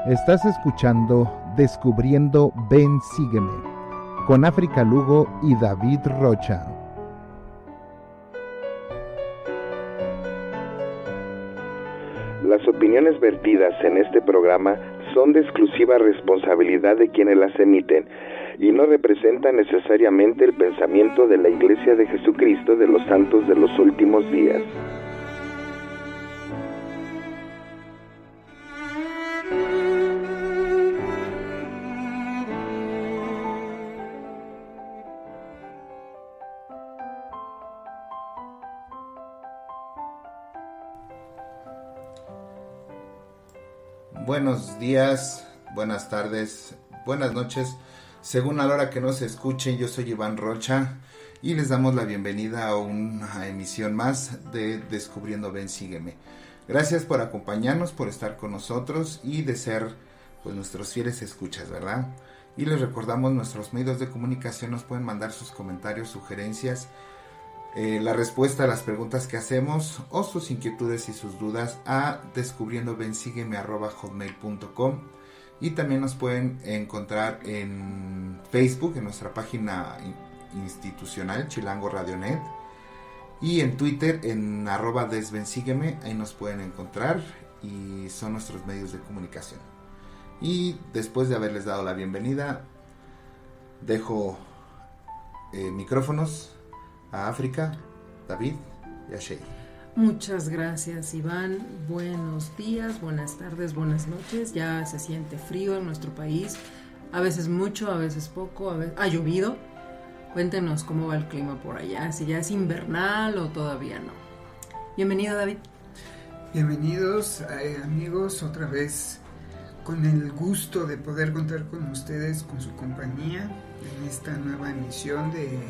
Estás escuchando Descubriendo Ven Sígueme con África Lugo y David Rocha. Las opiniones vertidas en este programa son de exclusiva responsabilidad de quienes las emiten y no representan necesariamente el pensamiento de la Iglesia de Jesucristo de los Santos de los Últimos Días. Buenos días, buenas tardes, buenas noches, según a la hora que nos escuchen. Yo soy Iván Rocha y les damos la bienvenida a una emisión más de Descubriendo Ven Sígueme. Gracias por acompañarnos, por estar con nosotros y de ser pues nuestros fieles escuchas, ¿verdad? Y les recordamos nuestros medios de comunicación, nos pueden mandar sus comentarios, sugerencias, la respuesta a las preguntas que hacemos o sus inquietudes y sus dudas a descubriendobensigueme@hotmail.com, y también nos pueden encontrar en Facebook, en nuestra página institucional Chilango Radionet, y en Twitter en @desbensígueme. Ahí nos pueden encontrar y son nuestros medios de comunicación. Y después de haberles dado la bienvenida, dejo micrófonos a África, David y a Shey. Muchas gracias, Iván. Buenos días, buenas tardes, buenas noches. Ya se siente frío en nuestro país, a veces mucho, a veces poco, ha llovido. Cuéntenos cómo va el clima por allá, si ya es invernal o todavía no. Bienvenido, David. Bienvenidos, amigos, otra vez con el gusto de poder contar con ustedes, con su compañía en esta nueva emisión de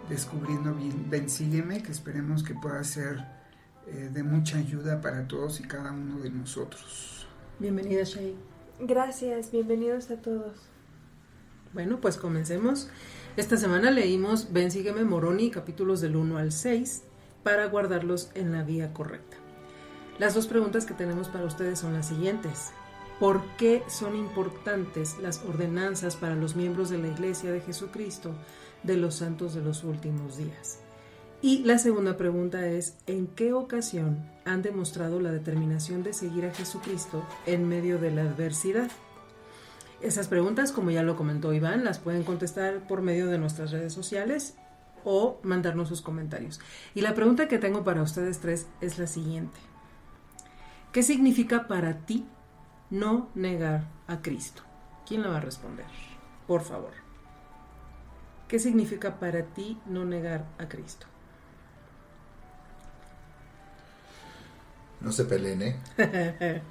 Descubriendo Ven Sígueme, que esperemos que pueda ser de mucha ayuda para todos y cada uno de nosotros. Bienvenida, Shey. Gracias, bienvenidos a todos. Bueno, pues comencemos. Esta semana leímos Ven Sígueme Moroni, capítulos del 1 al 6, para guardarlos en la vía correcta. Las dos preguntas que tenemos para ustedes son las siguientes. ¿Por qué son importantes las ordenanzas para los miembros de la Iglesia de Jesucristo de los Santos de los Últimos Días? Y la segunda pregunta es, ¿en qué ocasión han demostrado la determinación de seguir a Jesucristo en medio de la adversidad? Esas preguntas, como ya lo comentó Iván, las pueden contestar por medio de nuestras redes sociales o mandarnos sus comentarios. Y la pregunta que tengo para ustedes tres es la siguiente. ¿Qué significa para ti no negar a Cristo? ¿Quién la va a responder? Por favor. ¿Qué significa para ti no negar a Cristo? No se peleen, ¿eh?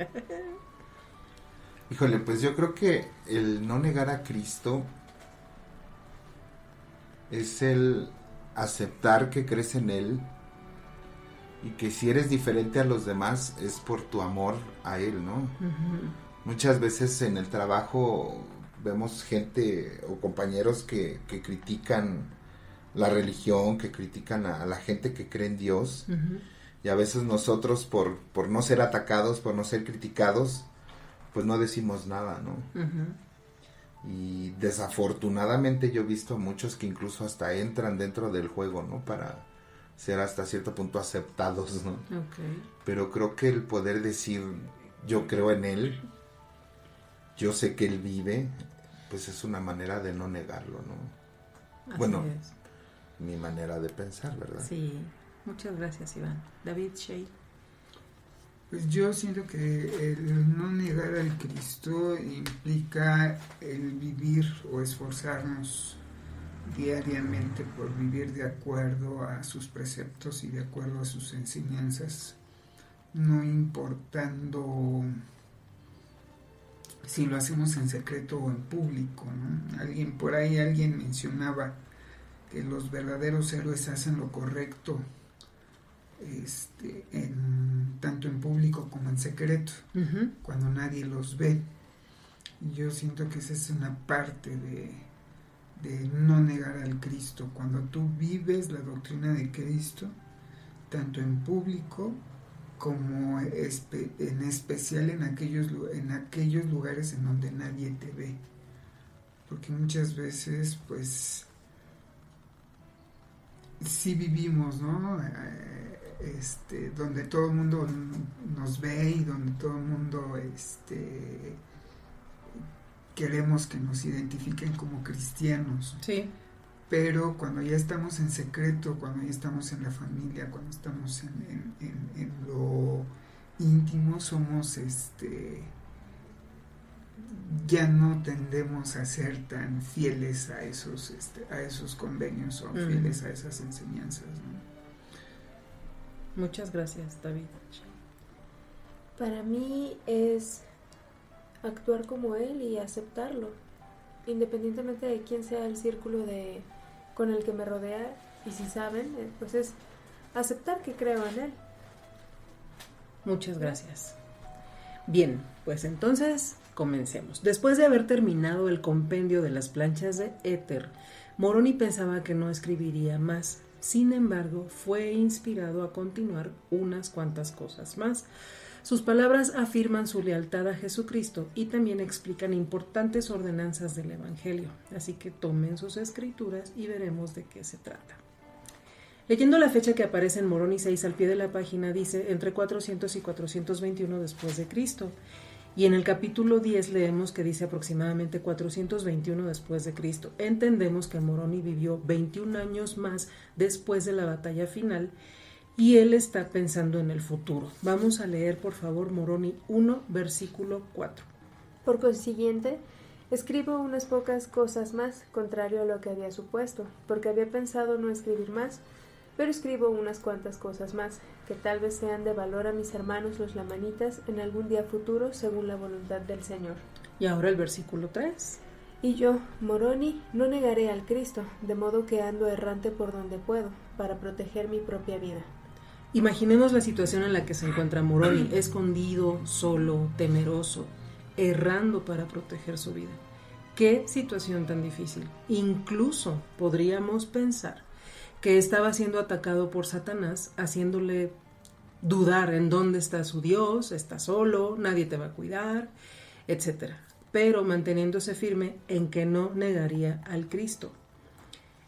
Híjole, pues yo creo que el no negar a Cristo es el aceptar que crees en Él y que si eres diferente a los demás es por tu amor a Él, ¿no? Uh-huh. Muchas veces en el trabajo vemos gente o compañeros que critican la religión, que critican a la gente que cree en Dios, uh-huh. Y a veces nosotros por no ser atacados, por no ser criticados, pues no decimos nada, ¿no? Uh-huh. Y desafortunadamente yo he visto a muchos que incluso hasta entran dentro del juego, ¿no? Para ser hasta cierto punto aceptados, ¿no? Okay. Pero creo que el poder decir yo creo en Él, yo sé que Él vive, pues es una manera de no negarlo, ¿no? Así bueno, es. Mi manera de pensar, ¿verdad? Sí, muchas gracias, Iván. David, Shey. Pues yo siento que el no negar al Cristo implica el vivir o esforzarnos diariamente por vivir de acuerdo a sus preceptos y de acuerdo a sus enseñanzas, no importando si lo hacemos en secreto o en público, ¿no? Alguien mencionaba que los verdaderos héroes hacen lo correcto tanto en público como en secreto, uh-huh. Cuando nadie los ve. Y yo siento que esa es una parte de no negar al Cristo, cuando tú vives la doctrina de Cristo tanto en público como en especial en aquellos lugares en donde nadie te ve, porque muchas veces pues sí vivimos, ¿no? Donde todo el mundo nos ve y donde todo el mundo queremos que nos identifiquen como cristianos. Sí. Pero cuando ya estamos en secreto, cuando ya estamos en la familia, cuando estamos en lo íntimo, somos ya no tendemos a ser tan fieles a esos convenios o fieles a esas enseñanzas, ¿no? Muchas gracias, David. Para mí es actuar como él y aceptarlo, independientemente de quién sea el círculo con el que me rodea, y si saben, pues es aceptar que creo en él. Muchas gracias. Bien, pues entonces comencemos. Después de haber terminado el compendio de las planchas de éter, Moroni pensaba que no escribiría más. Sin embargo, fue inspirado a continuar unas cuantas cosas más. Sus palabras afirman su lealtad a Jesucristo y también explican importantes ordenanzas del Evangelio. Así que tomen sus escrituras y veremos de qué se trata. Leyendo la fecha que aparece en Moroni 6 al pie de la página, dice entre 400 y 421 después de Cristo. Y en el capítulo 10 leemos que dice aproximadamente 421 después de Cristo. Entendemos que Moroni vivió 21 años más después de la batalla final y él está pensando en el futuro. Vamos a leer, por favor, Moroni 1, versículo 4. Por consiguiente, escribo unas pocas cosas más, contrario a lo que había supuesto, porque había pensado no escribir más, pero escribo unas cuantas cosas más, que tal vez sean de valor a mis hermanos los lamanitas en algún día futuro, según la voluntad del Señor. Y ahora el versículo 3. Y yo, Moroni, no negaré al Cristo, de modo que ando errante por donde puedo, para proteger mi propia vida. Imaginemos la situación en la que se encuentra Moroni, escondido, solo, temeroso, errando para proteger su vida. ¡Qué situación tan difícil! Incluso podríamos pensar que estaba siendo atacado por Satanás, haciéndole dudar en dónde está su Dios, está solo, nadie te va a cuidar, etc. Pero manteniéndose firme en que no negaría al Cristo.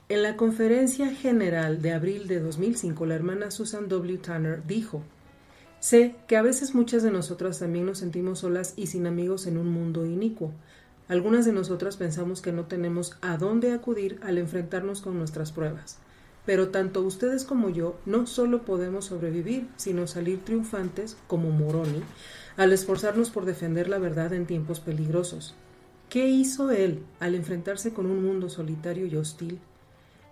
En la conferencia general de abril de 2005, la hermana Susan W. Tanner dijo: sé que a veces muchas de nosotras también nos sentimos solas y sin amigos en un mundo inicuo. Algunas de nosotras pensamos que no tenemos a dónde acudir al enfrentarnos con nuestras pruebas. Pero tanto ustedes como yo no solo podemos sobrevivir, sino salir triunfantes, como Moroni, al esforzarnos por defender la verdad en tiempos peligrosos. ¿Qué hizo él al enfrentarse con un mundo solitario y hostil?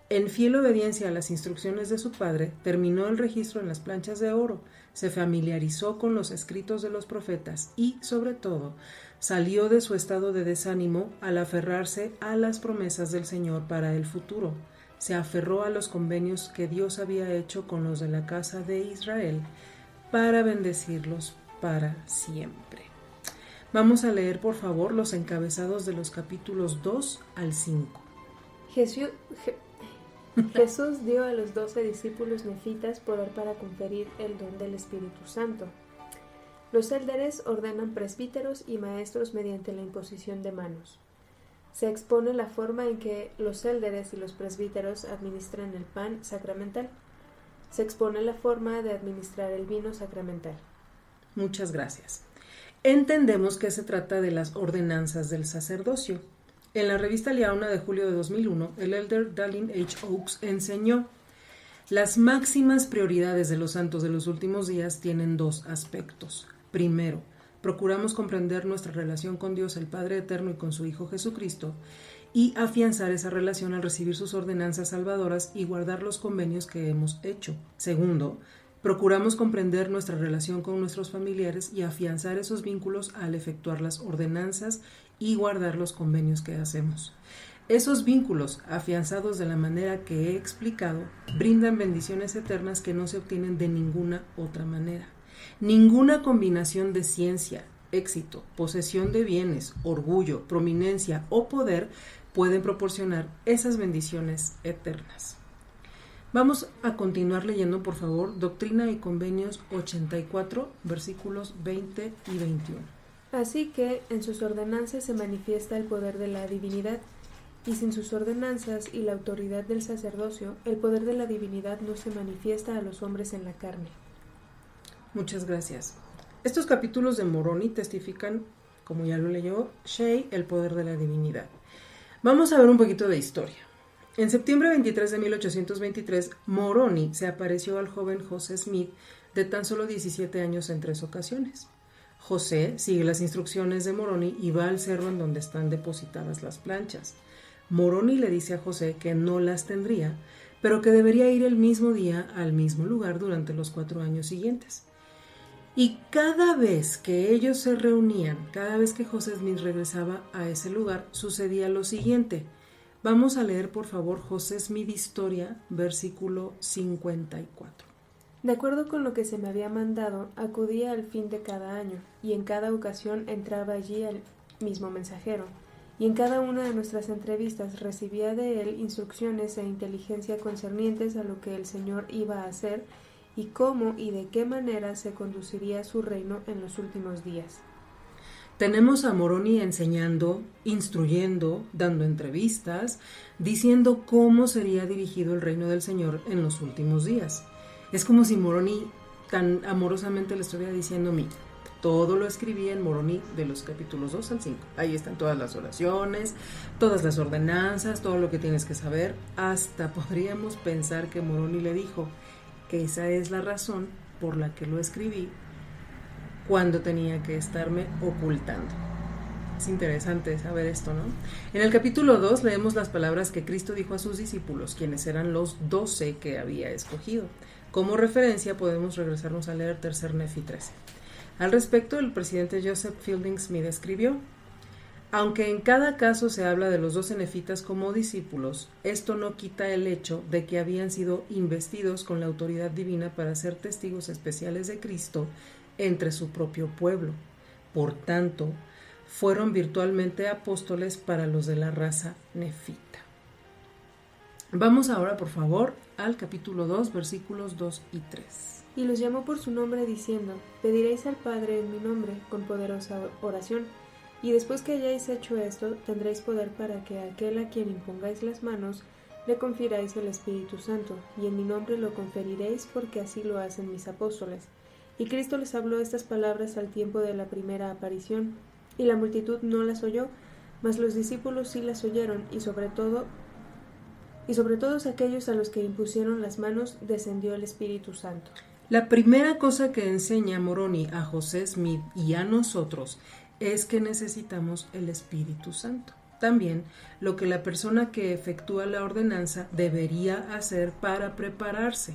En fiel obediencia a las instrucciones de su padre, terminó el registro en las planchas de oro, se familiarizó con los escritos de los profetas y, sobre todo, salió de su estado de desánimo al aferrarse a las promesas del Señor para el futuro. Se aferró a los convenios que Dios había hecho con los de la casa de Israel para bendecirlos para siempre. Vamos a leer, por favor, los encabezados de los capítulos 2 al 5. Jesús dio a los 12 discípulos nefitas poder para conferir el don del Espíritu Santo. Los élderes ordenan presbíteros y maestros mediante la imposición de manos. Se expone la forma en que los élderes y los presbíteros administran el pan sacramental. Se expone la forma de administrar el vino sacramental. Muchas gracias. Entendemos que se trata de las ordenanzas del sacerdocio. En la revista Liaona de julio de 2001, el elder Dallin H. Oaks enseñó: las máximas prioridades de los santos de los últimos días tienen dos aspectos. Primero, procuramos comprender nuestra relación con Dios el Padre Eterno y con su Hijo Jesucristo, y afianzar esa relación al recibir sus ordenanzas salvadoras y guardar los convenios que hemos hecho. Segundo, procuramos comprender nuestra relación con nuestros familiares y afianzar esos vínculos al efectuar las ordenanzas y guardar los convenios que hacemos. Esos vínculos, afianzados de la manera que he explicado, brindan bendiciones eternas que no se obtienen de ninguna otra manera. Ninguna combinación de ciencia, éxito, posesión de bienes, orgullo, prominencia o poder pueden proporcionar esas bendiciones eternas. Vamos a continuar leyendo, por favor, Doctrina y Convenios 84, versículos 20 y 21. Así que en sus ordenanzas se manifiesta el poder de la divinidad, y sin sus ordenanzas y la autoridad del sacerdocio, el poder de la divinidad no se manifiesta a los hombres en la carne. Muchas gracias. Estos capítulos de Moroni testifican, como ya lo leyó Shea, el poder de la divinidad. Vamos a ver un poquito de historia. En septiembre 23 de 1823, Moroni se apareció al joven José Smith, de tan solo 17 años, en 3 ocasiones. José sigue las instrucciones de Moroni y va al cerro en donde están depositadas las planchas. Moroni le dice a José que no las tendría, pero que debería ir el mismo día al mismo lugar durante los 4 años siguientes. Y cada vez que ellos se reunían, cada vez que José Smith regresaba a ese lugar, sucedía lo siguiente. Vamos a leer, por favor, José Smith Historia, versículo 54. De acuerdo con lo que se me había mandado, acudía al fin de cada año, y en cada ocasión entraba allí el mismo mensajero, y en cada una de nuestras entrevistas recibía de él instrucciones e inteligencia concernientes a lo que el Señor iba a hacer y cómo y de qué manera se conduciría su reino en los últimos días. Tenemos a Moroni enseñando, instruyendo, dando entrevistas, diciendo cómo sería dirigido el reino del Señor en los últimos días. Es como si Moroni tan amorosamente le estuviera diciendo: mira, todo lo escribí en Moroni de los capítulos 2 al 5. Ahí están todas las oraciones, todas las ordenanzas, todo lo que tienes que saber. Hasta podríamos pensar que Moroni le dijo: esa es la razón por la que lo escribí cuando tenía que estarme ocultando. Es interesante saber esto, ¿no? En el capítulo 2 leemos las palabras que Cristo dijo a sus discípulos, quienes eran los 12 que había escogido. Como referencia podemos regresarnos a leer 3 Nefi 13. Al respecto, el presidente Joseph Fielding Smith escribió: aunque en cada caso se habla de los 12 nefitas como discípulos, esto no quita el hecho de que habían sido investidos con la autoridad divina para ser testigos especiales de Cristo entre su propio pueblo. Por tanto, fueron virtualmente apóstoles para los de la raza nefita. Vamos ahora, por favor, al capítulo 2, versículos 2 y 3. Y los llamó por su nombre diciendo: pediréis al Padre en mi nombre con poderosa oración. Y después que hayáis hecho esto, tendréis poder para que a aquel a quien impongáis las manos le confiráis el Espíritu Santo, y en mi nombre lo conferiréis, porque así lo hacen mis apóstoles. Y Cristo les habló estas palabras al tiempo de la primera aparición, y la multitud no las oyó, mas los discípulos sí las oyeron, y sobre todos aquellos a los que impusieron las manos descendió el Espíritu Santo. La primera cosa que enseña Moroni a José Smith y a nosotros es que necesitamos el Espíritu Santo. También lo que la persona que efectúa la ordenanza debería hacer para prepararse.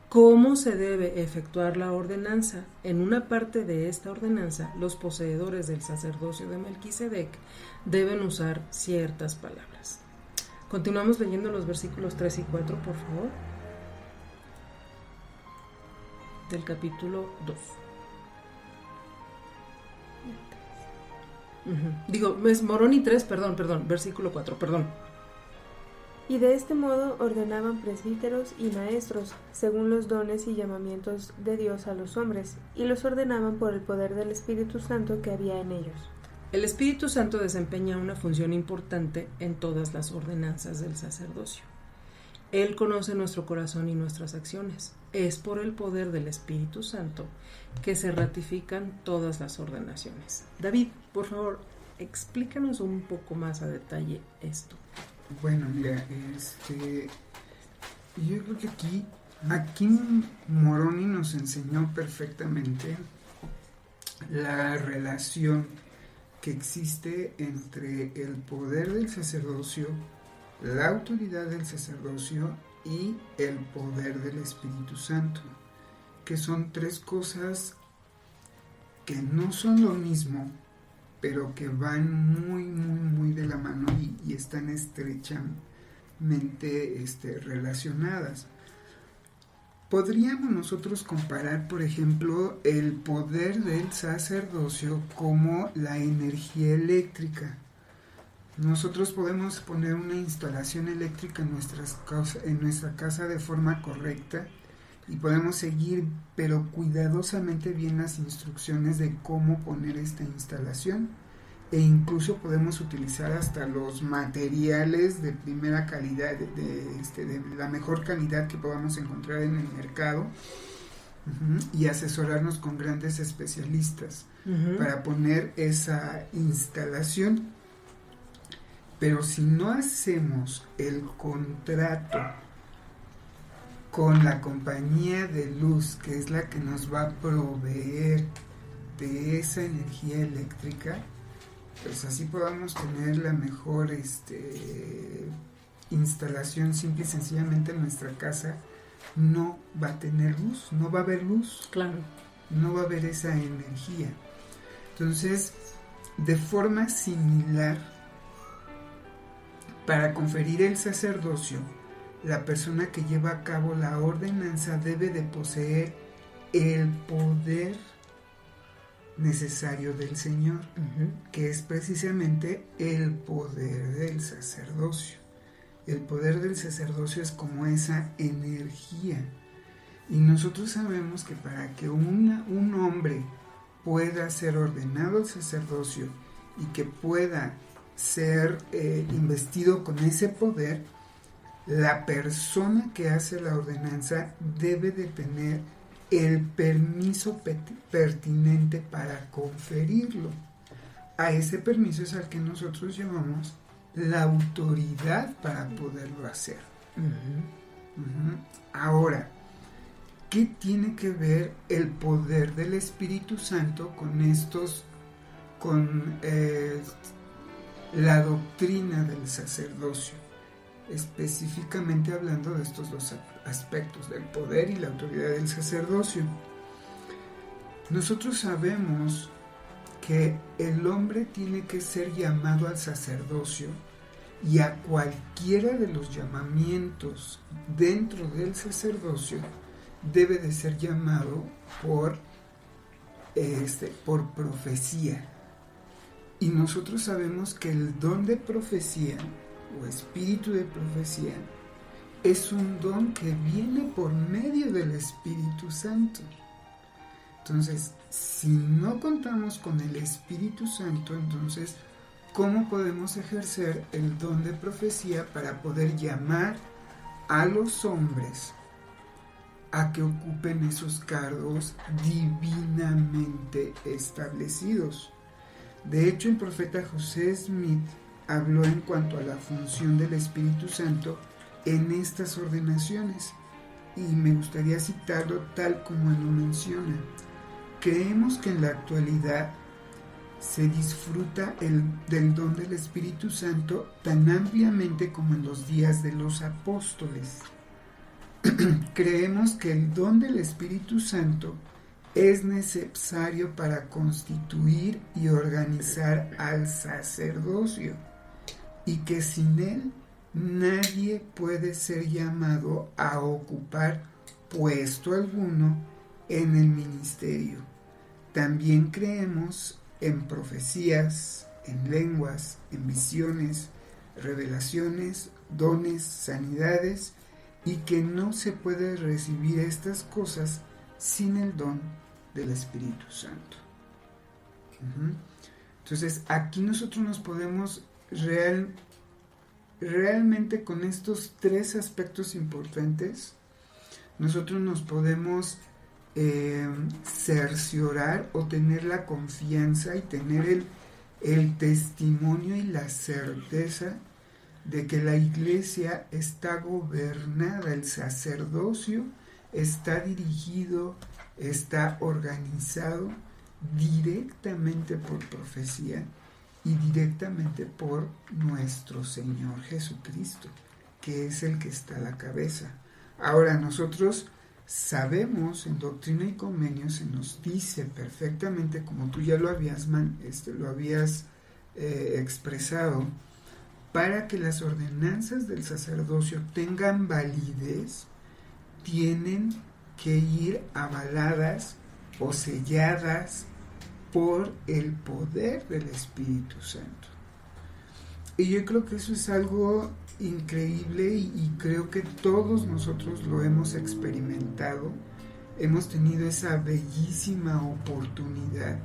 ¿Cómo se debe efectuar la ordenanza? En una parte de esta ordenanza, los poseedores del sacerdocio de Melquisedec deben usar ciertas palabras. Continuamos leyendo los versículos 3 y 4, por favor, del capítulo 2. Es Moroni 3, versículo 4, Y de este modo ordenaban presbíteros y maestros, según los dones y llamamientos de Dios a los hombres, y los ordenaban por el poder del Espíritu Santo que había en ellos. El Espíritu Santo desempeña una función importante en todas las ordenanzas del sacerdocio. Él conoce nuestro corazón y nuestras acciones. Es por el poder del Espíritu Santo que se ratifican todas las ordenaciones. David, por favor, explícanos un poco más a detalle esto. Bueno, mira, yo creo que aquí Moroni nos enseñó perfectamente la relación que existe entre el poder del sacerdocio, la autoridad del sacerdocio y el poder del Espíritu Santo, que son 3 cosas que no son lo mismo, pero que van muy de la mano y están estrechamente relacionadas. Podríamos nosotros comparar, por ejemplo, el poder del sacerdocio como la energía eléctrica. Nosotros podemos poner una instalación eléctrica en nuestra casa de forma correcta y podemos seguir, pero cuidadosamente bien, las instrucciones de cómo poner esta instalación, e incluso podemos utilizar hasta los materiales de primera calidad, de la mejor calidad que podamos encontrar en el mercado, y asesorarnos con grandes especialistas para poner esa instalación. Pero si no hacemos el contrato con la compañía de luz, que es la que nos va a proveer de esa energía eléctrica, pues así podamos tener la mejor instalación, simple y sencillamente en nuestra casa no va a tener luz, no va a haber luz, claro, no va a haber esa energía. Entonces, de forma similar, para conferir el sacerdocio, la persona que lleva a cabo la ordenanza debe de poseer el poder necesario del Señor, que es precisamente el poder del sacerdocio. El poder del sacerdocio es como esa energía. Y nosotros sabemos que para que un hombre pueda ser ordenado al sacerdocio y que pueda ser investido con ese poder, la persona que hace la ordenanza debe de tener el permiso pertinente para conferirlo. A ese permiso es al que nosotros llamamos la autoridad para poderlo hacer. Ahora, ¿qué tiene que ver el poder del Espíritu Santo con la doctrina del sacerdocio? Específicamente hablando de estos dos aspectos, del poder y la autoridad del sacerdocio. Nosotros sabemos que el hombre tiene que ser llamado al sacerdocio y a cualquiera de los llamamientos dentro del sacerdocio debe de ser llamado por profecía. Y nosotros sabemos que el don de profecía o espíritu de profecía es un don que viene por medio del Espíritu Santo. Entonces, si no contamos con el Espíritu Santo, entonces, ¿cómo podemos ejercer el don de profecía para poder llamar a los hombres a que ocupen esos cargos divinamente establecidos? De hecho, el profeta José Smith habló en cuanto a la función del Espíritu Santo en estas ordenaciones, y me gustaría citarlo tal como él lo menciona. Creemos que en la actualidad se disfruta del don del Espíritu Santo tan ampliamente como en los días de los apóstoles. Creemos que el don del Espíritu Santo es necesario para constituir y organizar al sacerdocio, y que sin él nadie puede ser llamado a ocupar puesto alguno en el ministerio. También creemos en profecías, en lenguas, en visiones, revelaciones, dones, sanidades, y que no se puede recibir estas cosas sin el don del Espíritu Santo. Entonces, aquí nosotros nos podemos realmente con estos tres aspectos importantes, nosotros nos podemos cerciorar o tener la confianza y tener el testimonio y la certeza de que la iglesia está gobernada, el sacerdocio está dirigido, está organizado directamente por profecía y directamente por nuestro Señor Jesucristo, que es el que está a la cabeza. Ahora, nosotros sabemos, en Doctrina y Convenios se nos dice perfectamente, como tú ya lo habías expresado, para que las ordenanzas del sacerdocio tengan validez, tienen que ir avaladas o selladas por el poder del Espíritu Santo. Y yo creo que eso es algo increíble y creo que todos nosotros lo hemos experimentado. Hemos tenido esa bellísima oportunidad.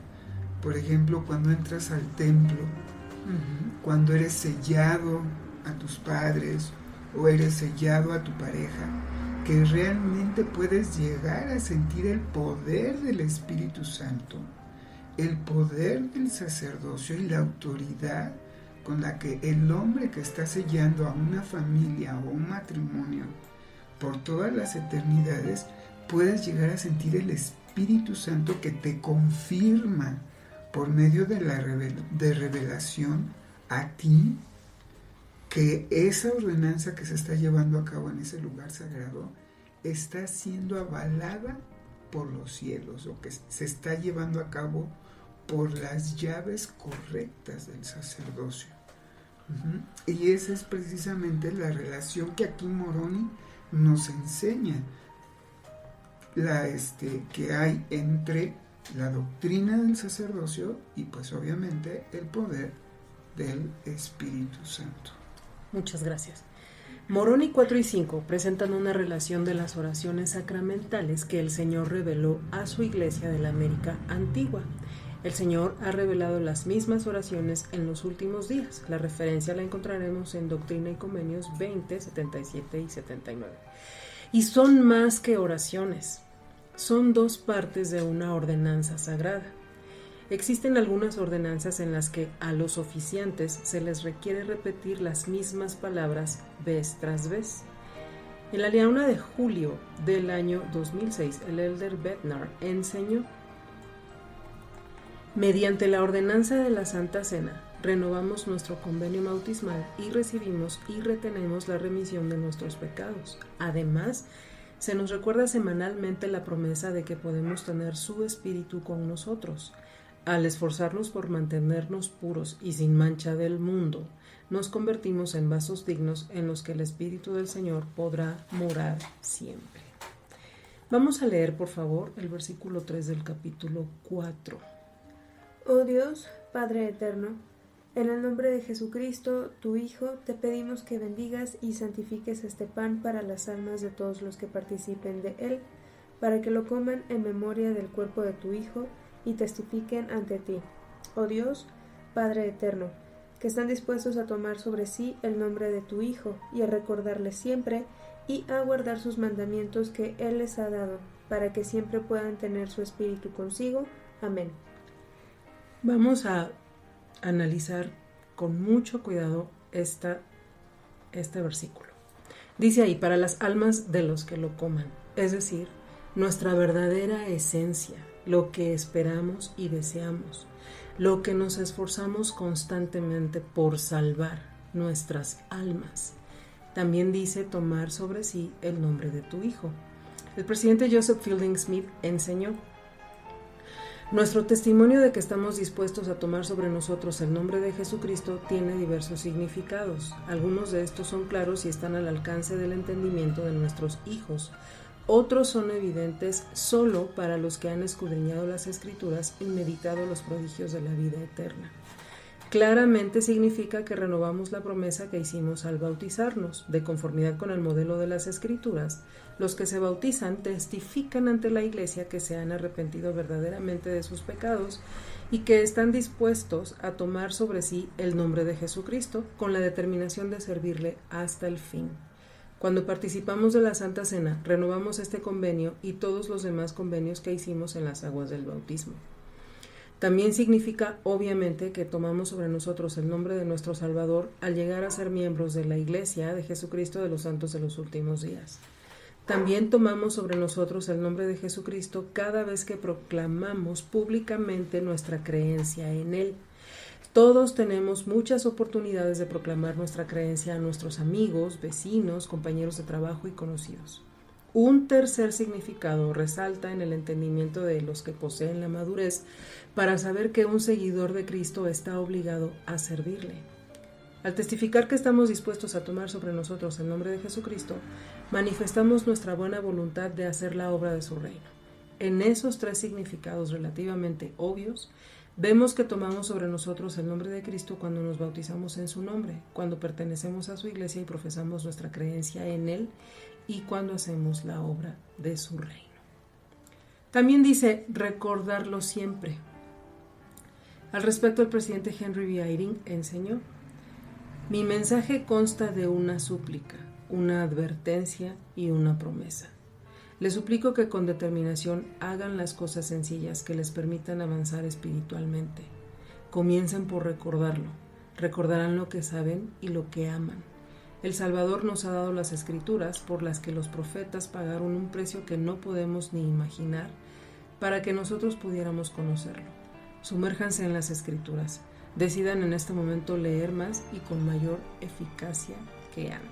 Por ejemplo, cuando entras al templo, cuando eres sellado a tus padres o eres sellado a tu pareja, que realmente puedes llegar a sentir el poder del Espíritu Santo, el poder del sacerdocio y la autoridad con la que el hombre que está sellando a una familia o un matrimonio por todas las eternidades, puedes llegar a sentir el Espíritu Santo que te confirma por medio de la revelación a ti que esa ordenanza que se está llevando a cabo en ese lugar sagrado está siendo avalada por los cielos, o que se está llevando a cabo por las llaves correctas del sacerdocio. Y esa es precisamente la relación que aquí Moroni nos enseña, que hay entre la doctrina del sacerdocio y pues obviamente el poder del Espíritu Santo. Muchas gracias. Moroni 4 y 5 presentan una relación de las oraciones sacramentales que el Señor reveló a su iglesia de la América Antigua. El Señor ha revelado las mismas oraciones en los últimos días. La referencia la encontraremos en Doctrina y Convenios 20, 77 y 79. Y son más que oraciones. Son dos partes de una ordenanza sagrada. Existen algunas ordenanzas en las que a los oficiantes se les requiere repetir las mismas palabras vez tras vez. En la Liauna de julio del año 2006, el elder Bednar enseñó: mediante la ordenanza de la Santa Cena, renovamos nuestro convenio bautismal y recibimos y retenemos la remisión de nuestros pecados. Además, se nos recuerda semanalmente la promesa de que podemos tener su Espíritu con nosotros. Al esforzarnos por mantenernos puros y sin mancha del mundo, nos convertimos en vasos dignos en los que el Espíritu del Señor podrá morar siempre. Vamos a leer, por favor, el versículo 3 del capítulo 4. Oh Dios, Padre eterno, en el nombre de Jesucristo, tu Hijo, te pedimos que bendigas y santifiques este pan para las almas de todos los que participen de él, para que lo coman en memoria del cuerpo de tu Hijo y testifiquen ante ti. Oh Dios, Padre eterno, que están dispuestos a tomar sobre sí el nombre de tu Hijo y a recordarle siempre y a guardar sus mandamientos que Él les ha dado, para que siempre puedan tener su espíritu consigo. Amén. Vamos a analizar con mucho cuidado este versículo. Dice ahí, para las almas de los que lo coman, es decir, nuestra verdadera esencia, lo que esperamos y deseamos, lo que nos esforzamos constantemente por salvar, nuestras almas. También dice tomar sobre sí el nombre de tu Hijo. El presidente Joseph Fielding Smith enseñó: nuestro testimonio de que estamos dispuestos a tomar sobre nosotros el nombre de Jesucristo tiene diversos significados. Algunos de estos son claros y están al alcance del entendimiento de nuestros hijos. Otros son evidentes solo para los que han escudriñado las Escrituras y meditado los prodigios de la vida eterna. Claramente significa que renovamos la promesa que hicimos al bautizarnos. De conformidad con el modelo de las Escrituras, los que se bautizan testifican ante la Iglesia que se han arrepentido verdaderamente de sus pecados y que están dispuestos a tomar sobre sí el nombre de Jesucristo con la determinación de servirle hasta el fin. Cuando participamos de la Santa Cena, renovamos este convenio y todos los demás convenios que hicimos en las aguas del bautismo. También significa, obviamente, que tomamos sobre nosotros el nombre de nuestro Salvador al llegar a ser miembros de la Iglesia de Jesucristo de los Santos de los Últimos Días. También tomamos sobre nosotros el nombre de Jesucristo cada vez que proclamamos públicamente nuestra creencia en Él. Todos tenemos muchas oportunidades de proclamar nuestra creencia a nuestros amigos, vecinos, compañeros de trabajo y conocidos. Un tercer significado resalta en el entendimiento de los que poseen la madurez para saber que un seguidor de Cristo está obligado a servirle. Al testificar que estamos dispuestos a tomar sobre nosotros el nombre de Jesucristo, manifestamos nuestra buena voluntad de hacer la obra de su reino. En esos tres significados relativamente obvios, Vemos que tomamos sobre nosotros el nombre de Cristo cuando nos bautizamos en su nombre, cuando pertenecemos a su iglesia y profesamos nuestra creencia en Él y cuando hacemos la obra de su reino. También dice recordarlo siempre. Al respecto, el presidente Henry B. Eyring enseñó: mi mensaje consta de una súplica, una advertencia y una promesa. Les suplico que con determinación hagan las cosas sencillas que les permitan avanzar espiritualmente. Comiencen por recordarlo. Recordarán lo que saben y lo que aman. El Salvador nos ha dado las Escrituras por las que los profetas pagaron un precio que no podemos ni imaginar para que nosotros pudiéramos conocerlo. Sumérjanse en las Escrituras. Decidan en este momento leer más y con mayor eficacia que antes.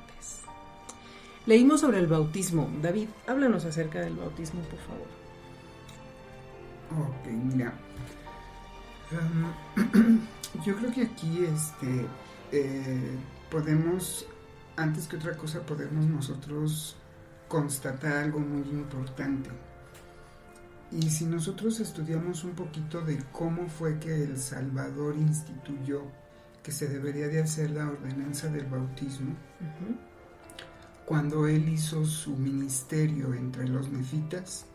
Leímos sobre el bautismo. David, háblanos acerca del bautismo, por favor. Ok, mira. Yo creo que aquí podemos, antes que otra cosa, podemos nosotros constatar algo muy importante. Y si nosotros estudiamos un poquito de cómo fue que el Salvador instituyó que se debería de hacer la ordenanza del bautismo, cuando él hizo su ministerio entre los nefitas,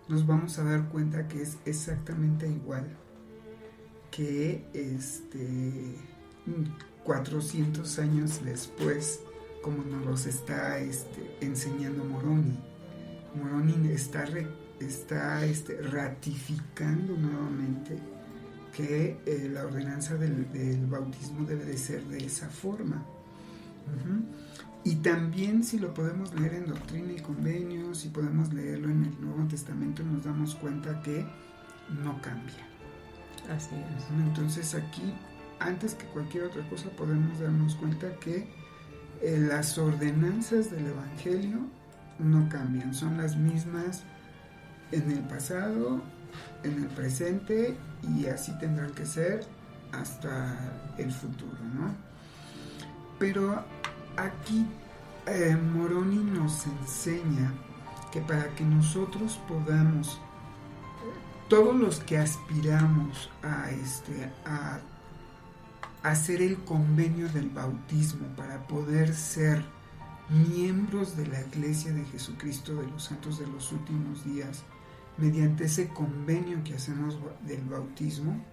nos vamos a dar cuenta que es exactamente igual que 400 años después, como nos los está enseñando Moroni. Moroni está ratificando nuevamente que la ordenanza del bautismo debe de ser de esa forma. Y también, si lo podemos leer en Doctrina y Convenios, si podemos leerlo en el Nuevo Testamento, nos damos cuenta que no cambia. Así es. Entonces aquí, antes que cualquier otra cosa, podemos darnos cuenta que las ordenanzas del Evangelio no cambian, son las mismas en el pasado, en el presente, y así tendrán que ser hasta el futuro, ¿no? Pero aquí Moroni nos enseña que para que nosotros podamos, todos los que aspiramos a hacer el convenio del bautismo para poder ser miembros de la Iglesia de Jesucristo de los Santos de los Últimos Días, mediante ese convenio que hacemos del bautismo,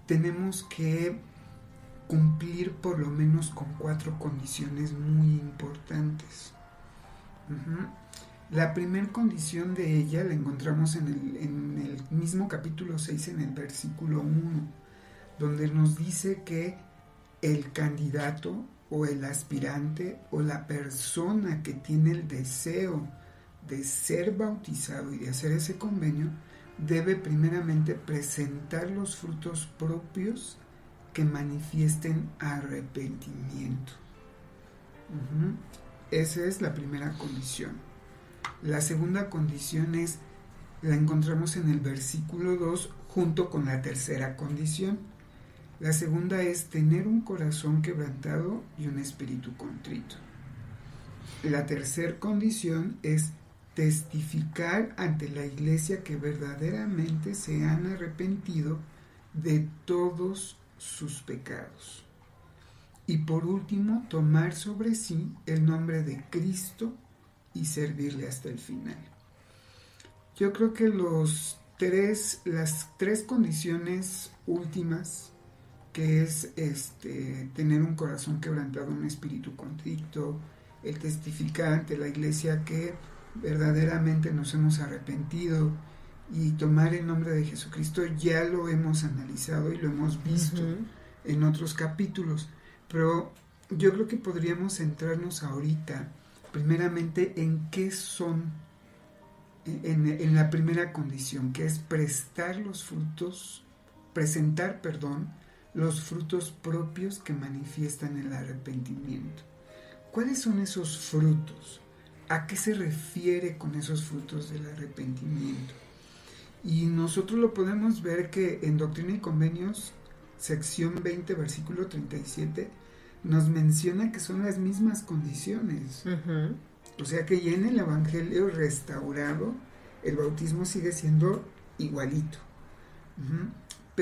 tenemos que cumplir por lo menos con 4 condiciones muy importantes. La primera condición de ella la encontramos en el mismo capítulo 6, en el versículo 1, donde nos dice que el candidato o el aspirante o la persona que tiene el deseo de ser bautizado y de hacer ese convenio debe primeramente presentar los frutos propios que manifiesten arrepentimiento. Esa es la primera condición. La segunda condición la encontramos en el versículo 2 junto con la tercera condición. La segunda es tener un corazón quebrantado y un espíritu contrito. La tercera condición es testificar ante la iglesia que verdaderamente se han arrepentido de todos sus pecados. Y por último, tomar sobre sí el nombre de Cristo y servirle hasta el final. Yo creo que las tres condiciones últimas, que es tener un corazón quebrantado, un espíritu contrito, el testificar ante la iglesia que verdaderamente nos hemos arrepentido y tomar el nombre de Jesucristo, ya lo hemos analizado y lo hemos visto en otros capítulos, pero yo creo que podríamos centrarnos ahorita primeramente en qué son, en la primera condición, que es presentar los frutos propios que manifiestan el arrepentimiento. ¿Cuáles son esos frutos? ¿A qué se refiere con esos frutos del arrepentimiento? Y nosotros lo podemos ver que en Doctrina y Convenios, sección 20, versículo 37, nos menciona que son las mismas condiciones. O sea que ya en el Evangelio restaurado, el bautismo sigue siendo igualito.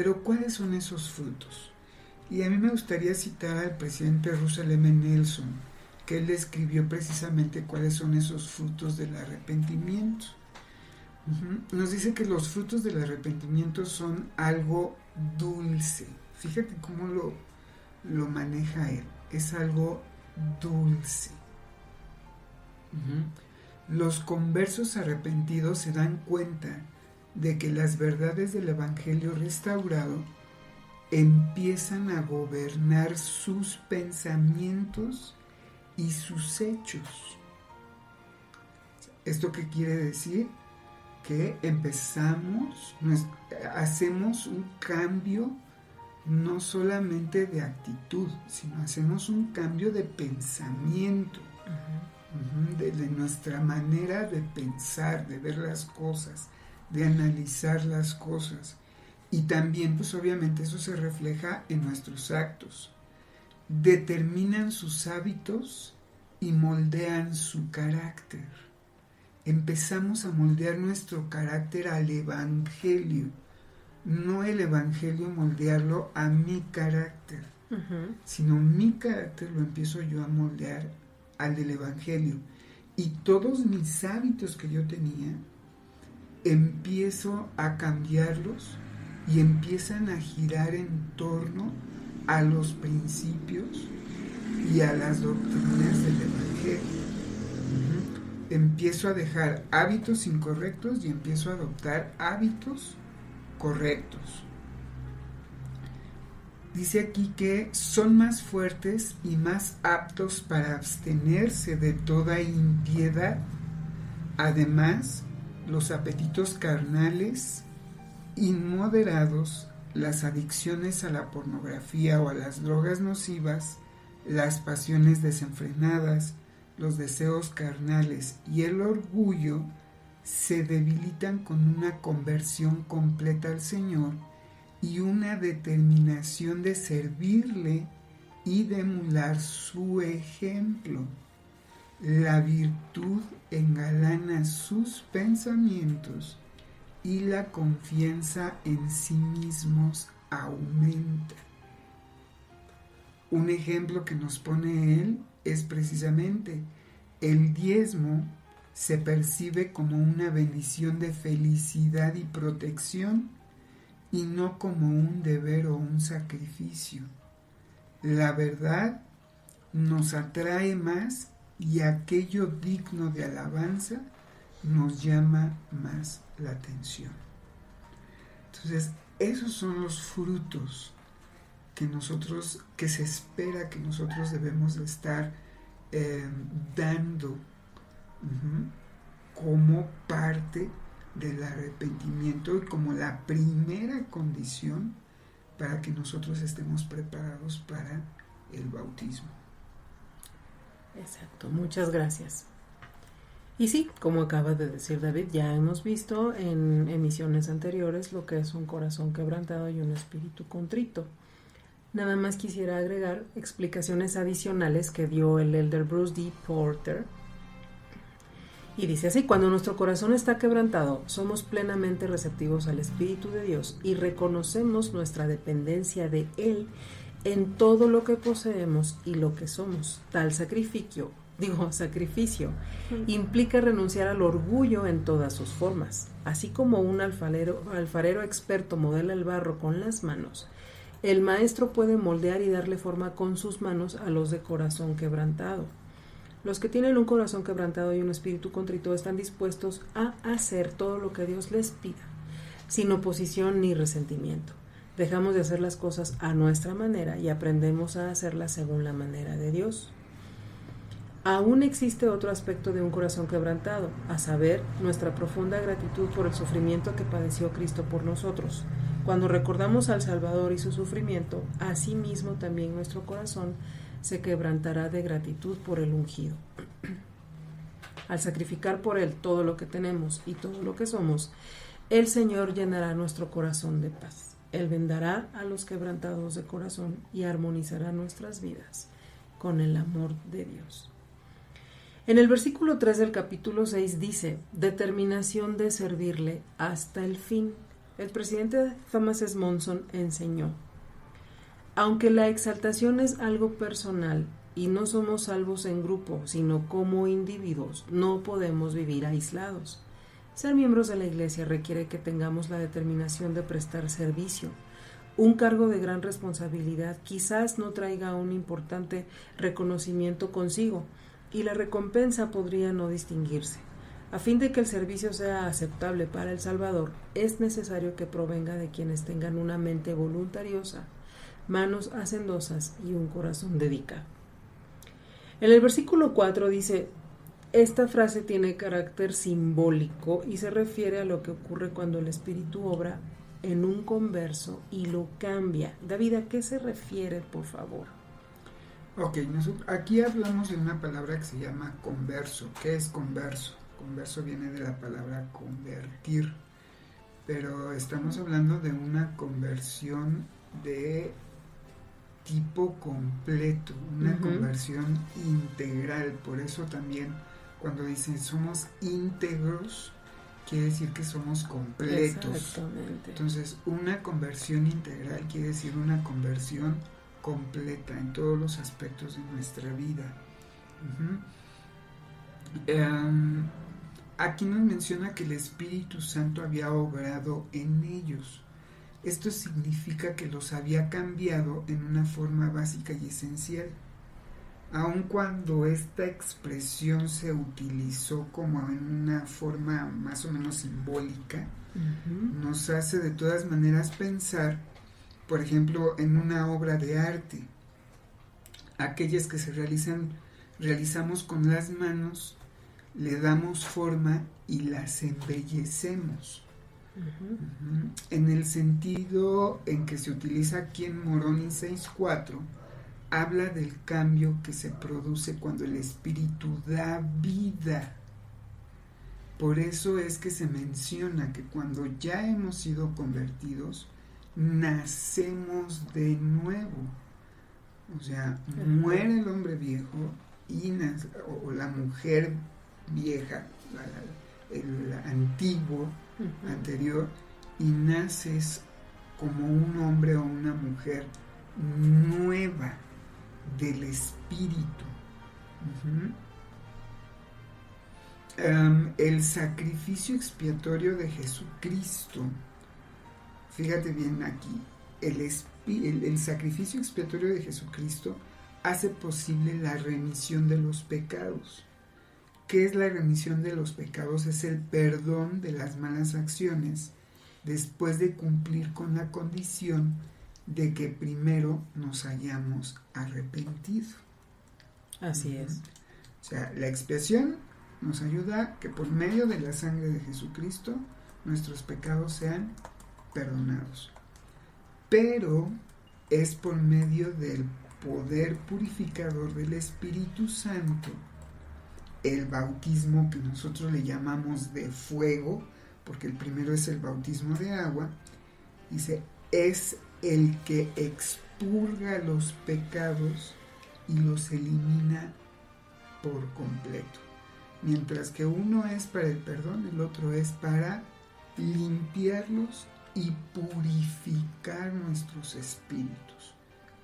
Pero ¿cuáles son esos frutos? Y a mí me gustaría citar al presidente Russell M. Nelson, que él escribió precisamente cuáles son esos frutos del arrepentimiento. Nos dice que los frutos del arrepentimiento son algo dulce. Fíjate cómo lo maneja él. Es algo dulce. Los conversos arrepentidos se dan cuenta de que las verdades del Evangelio restaurado empiezan a gobernar sus pensamientos y sus hechos. ¿Esto qué quiere decir? Que hacemos un cambio no solamente de actitud, sino hacemos un cambio de pensamiento, de nuestra manera de pensar, de ver las cosas, de analizar las cosas. Y también, pues obviamente eso se refleja en nuestros actos. Determinan sus hábitos y moldean su carácter. Empezamos a moldear nuestro carácter al Evangelio, no el Evangelio moldearlo a mi carácter, sino mi carácter lo empiezo yo a moldear al del Evangelio. Y todos mis hábitos que yo tenía, empiezo a cambiarlos y empiezan a girar en torno a los principios y a las doctrinas del Evangelio. Empiezo a dejar hábitos incorrectos y empiezo a adoptar hábitos correctos. Dice aquí que son más fuertes y más aptos para abstenerse de toda impiedad. Además, los apetitos carnales inmoderados, las adicciones a la pornografía o a las drogas nocivas, las pasiones desenfrenadas, los deseos carnales y el orgullo se debilitan con una conversión completa al Señor y una determinación de servirle y de emular su ejemplo. La virtud engalana sus pensamientos y la confianza en sí mismos aumenta. Un ejemplo que nos pone él es precisamente el diezmo se percibe como una bendición de felicidad y protección y no como un deber o un sacrificio. La verdad nos atrae más y aquello digno de alabanza nos llama más la atención. Entonces, esos son los frutos que se espera que nosotros debemos de estar dando como parte del arrepentimiento y como la primera condición para que nosotros estemos preparados para el bautismo. Exacto, muchas gracias. Y sí, como acaba de decir David, ya hemos visto en emisiones anteriores lo que es un corazón quebrantado y un espíritu contrito. Nada más quisiera agregar explicaciones adicionales que dio el elder Bruce D. Porter. Y dice así: cuando nuestro corazón está quebrantado, somos plenamente receptivos al Espíritu de Dios y reconocemos nuestra dependencia de Él en todo lo que poseemos y lo que somos. Tal sacrificio implica renunciar al orgullo en todas sus formas. Así como un alfarero experto modela el barro con las manos, el maestro puede moldear y darle forma con sus manos a los de corazón quebrantado. Los que tienen un corazón quebrantado y un espíritu contrito están dispuestos a hacer todo lo que Dios les pida, sin oposición ni resentimiento. Dejamos de hacer las cosas a nuestra manera y aprendemos a hacerlas según la manera de Dios. Aún existe otro aspecto de un corazón quebrantado, a saber, nuestra profunda gratitud por el sufrimiento que padeció Cristo por nosotros. Cuando recordamos al Salvador y su sufrimiento, asimismo también nuestro corazón se quebrantará de gratitud por el ungido. Al sacrificar por Él todo lo que tenemos y todo lo que somos, el Señor llenará nuestro corazón de paz. Él vendará a los quebrantados de corazón y armonizará nuestras vidas con el amor de Dios. En el versículo 3 del capítulo 6 dice: determinación de servirle hasta el fin. El presidente Thomas S. Monson enseñó: aunque la exaltación es algo personal y no somos salvos en grupo, sino como individuos, no podemos vivir aislados. Ser miembros de la Iglesia requiere que tengamos la determinación de prestar servicio. Un cargo de gran responsabilidad quizás no traiga un importante reconocimiento consigo, y la recompensa podría no distinguirse. A fin de que el servicio sea aceptable para el Salvador, es necesario que provenga de quienes tengan una mente voluntariosa, manos hacendosas y un corazón dedicado. En el versículo 4 dice: esta frase tiene carácter simbólico y se refiere a lo que ocurre cuando el Espíritu obra en un converso y lo cambia. David, ¿a qué se refiere, por favor? Ok, aquí hablamos de una palabra que se llama converso. ¿Qué es converso? Converso viene de la palabra convertir, pero estamos hablando de una conversión de tipo completo, una conversión integral. Por eso también cuando dicen somos íntegros, quiere decir que somos completos. Exactamente. Entonces, una conversión integral quiere decir una conversión completa en todos los aspectos de nuestra vida. Aquí nos menciona que el Espíritu Santo había obrado en ellos. Esto significa que los había cambiado en una forma básica y esencial. Aun cuando esta expresión se utilizó como en una forma más o menos simbólica, nos hace de todas maneras pensar, por ejemplo, en una obra de arte. Aquellas que se realizamos con las manos, le damos forma y las embellecemos. En el sentido en que se utiliza aquí en Moroni 6.4, habla del cambio que se produce cuando el Espíritu da vida. Por eso es que se menciona que cuando ya hemos sido convertidos, nacemos de nuevo. O sea, muere el hombre viejo y o la mujer vieja, el antiguo, anterior, y naces como un hombre o una mujer nueva del Espíritu. El sacrificio expiatorio de Jesucristo, fíjate bien aquí, el sacrificio expiatorio de Jesucristo hace posible la remisión de los pecados. ¿Qué es la remisión de los pecados? Es el perdón de las malas acciones después de cumplir con la condición de que primero nos hayamos arrepentido. Así es. O sea, la expiación nos ayuda a que por medio de la sangre de Jesucristo nuestros pecados sean perdonados. Pero es por medio del poder purificador del Espíritu Santo, el bautismo que nosotros le llamamos de fuego, porque el primero es el bautismo de agua, dice, es el que expurga los pecados y los elimina por completo. Mientras que uno es para el perdón, el otro es para limpiarlos y purificar nuestros espíritus,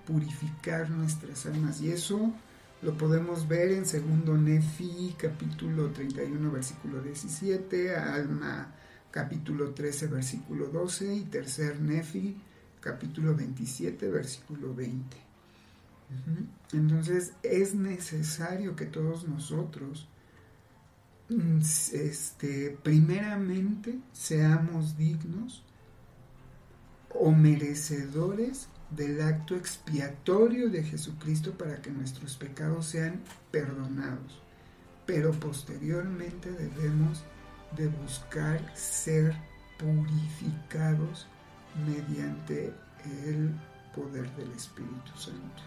purificar nuestras almas. Y eso lo podemos ver en 2 Nefi, capítulo 31, versículo 17, Alma, capítulo 13, versículo 12, y 3 Nefi, capítulo 27, versículo 20. Entonces es necesario que todos nosotros primeramente seamos dignos o merecedores del acto expiatorio de Jesucristo para que nuestros pecados sean perdonados, pero posteriormente debemos de buscar ser purificados mediante el poder del Espíritu Santo.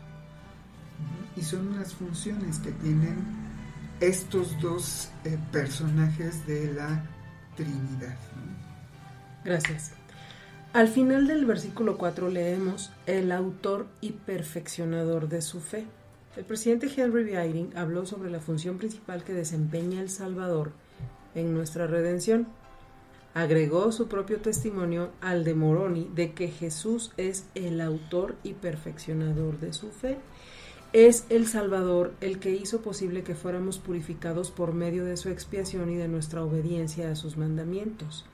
Y son las funciones que tienen estos dos personajes de la Trinidad, ¿no? Gracias. Al final del versículo 4 leemos: el autor y perfeccionador de su fe. El presidente Henry B. Eyring habló sobre la función principal que desempeña el Salvador en nuestra redención. Agregó su propio testimonio al de Moroni de que Jesús es el autor y perfeccionador de su fe. Es el Salvador el que hizo posible que fuéramos purificados por medio de su expiación y de nuestra obediencia a sus mandamientos.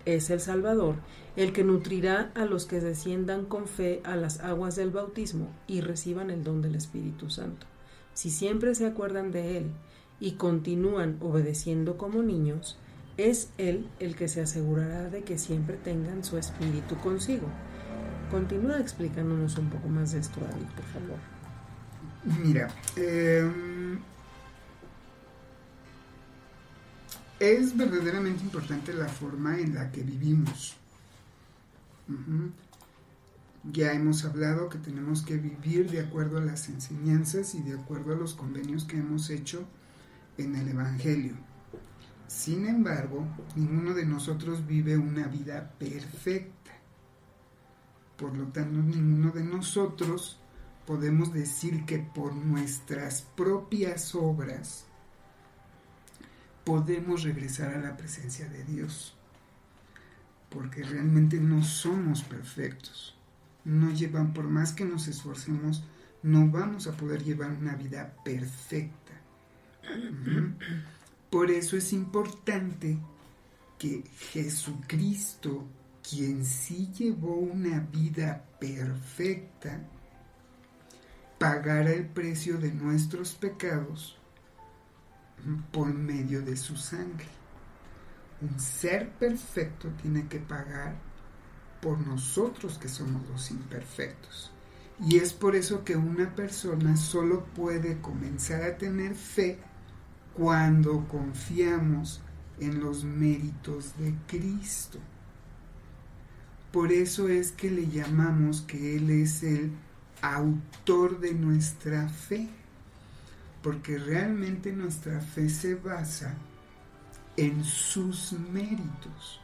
Es el Salvador el que nutrirá a los que desciendan con fe a las aguas del bautismo y reciban el don del Espíritu Santo. Si siempre se acuerdan de Él y continúan obedeciendo como niños, es Él el que se asegurará de que siempre tengan su espíritu consigo. Continúa explicándonos un poco más de esto, David, por favor. Mira, es verdaderamente importante la forma en la que vivimos. Ya hemos hablado que tenemos que vivir de acuerdo a las enseñanzas y de acuerdo a los convenios que hemos hecho en el Evangelio. Sin embargo, ninguno de nosotros vive una vida perfecta. Por lo tanto, ninguno de nosotros podemos decir que por nuestras propias obras podemos regresar a la presencia de Dios. Porque realmente no somos perfectos. No llevan, por más que nos esforcemos, no vamos a poder llevar una vida perfecta. Por eso es importante que Jesucristo, quien sí llevó una vida perfecta, pagara el precio de nuestros pecados por medio de su sangre. Un ser perfecto tiene que pagar por nosotros que somos los imperfectos. Y es por eso que una persona solo puede comenzar a tener fe cuando confiamos en los méritos de Cristo. Por eso es que le llamamos que Él es el autor de nuestra fe, porque realmente nuestra fe se basa en sus méritos.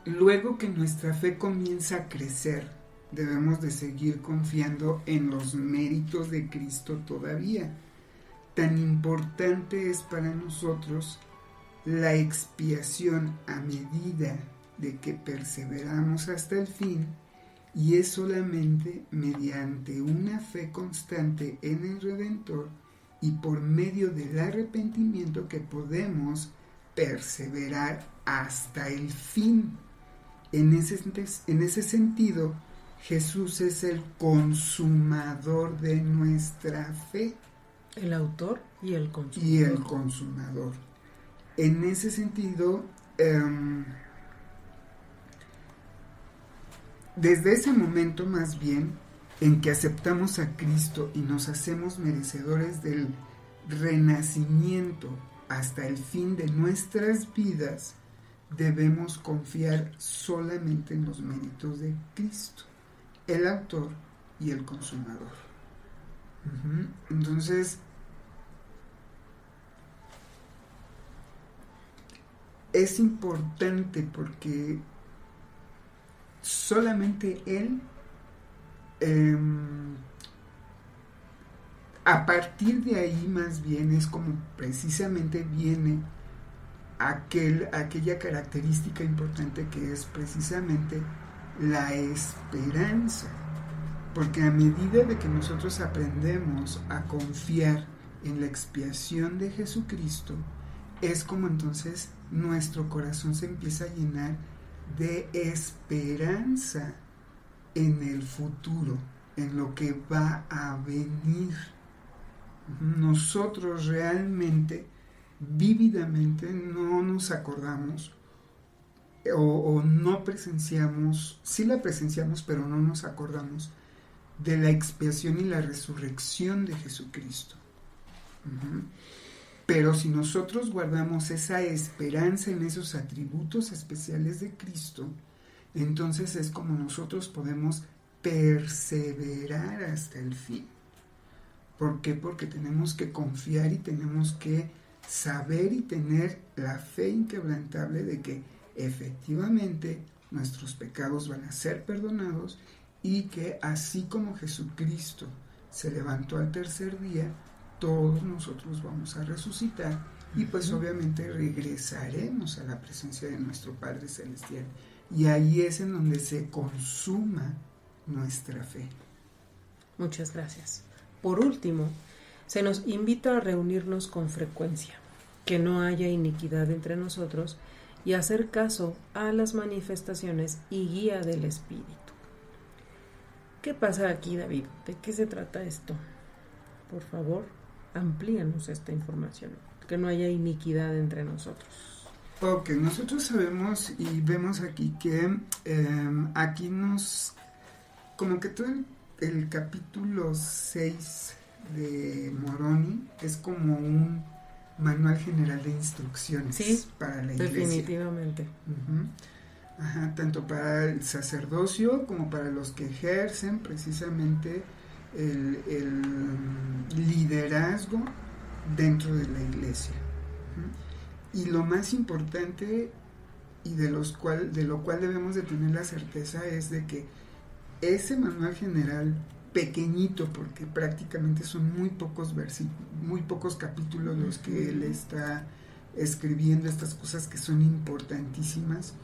Luego que nuestra fe comienza a crecer, debemos de seguir confiando en los méritos de Cristo todavía. Tan importante es para nosotros la expiación a medida de que perseveramos hasta el fin, y es solamente mediante una fe constante en el Redentor y por medio del arrepentimiento que podemos perseverar hasta el fin. En ese sentido, Jesús es el consumador de nuestra fe. El autor y el consumador. Y el consumador. En ese sentido, desde ese momento más bien en que aceptamos a Cristo y nos hacemos merecedores del renacimiento hasta el fin de nuestras vidas, debemos confiar solamente en los méritos de Cristo, el autor y el consumador. Entonces, es importante porque solamente Él, a partir de ahí más bien es como precisamente viene aquella característica importante que es precisamente la esperanza, porque a medida de que nosotros aprendemos a confiar en la expiación de Jesucristo, es como entonces nuestro corazón se empieza a llenar de esperanza en el futuro, en lo que va a venir. Nosotros realmente, vívidamente, no nos acordamos o no presenciamos, sí la presenciamos, pero no nos acordamos de la expiación y la resurrección de Jesucristo. Pero si nosotros guardamos esa esperanza en esos atributos especiales de Cristo, entonces es como nosotros podemos perseverar hasta el fin. ¿Por qué? Porque tenemos que confiar y tenemos que saber y tener la fe inquebrantable de que efectivamente nuestros pecados van a ser perdonados y que así como Jesucristo se levantó al tercer día, todos nosotros vamos a resucitar y pues obviamente regresaremos a la presencia de nuestro Padre Celestial. Y ahí es en donde se consuma nuestra fe. Muchas gracias. Por último, se nos invita a reunirnos con frecuencia, que no haya iniquidad entre nosotros y hacer caso a las manifestaciones y guía del Espíritu. ¿Qué pasa aquí, David? ¿De qué se trata esto? Por favor, amplíanos esta información, que no haya iniquidad entre nosotros. Ok, nosotros sabemos y vemos aquí que aquí nos, como que todo el capítulo 6 de Moroni es como un manual general de instrucciones, sí, para la iglesia. Definitivamente. Ajá, tanto para el sacerdocio como para los que ejercen precisamente el liderazgo dentro de la iglesia. Y lo más importante y de lo cual debemos de tener la certeza es de que ese manual general pequeñito, porque prácticamente son muy pocos capítulos los que él está escribiendo, estas cosas que son importantísimas,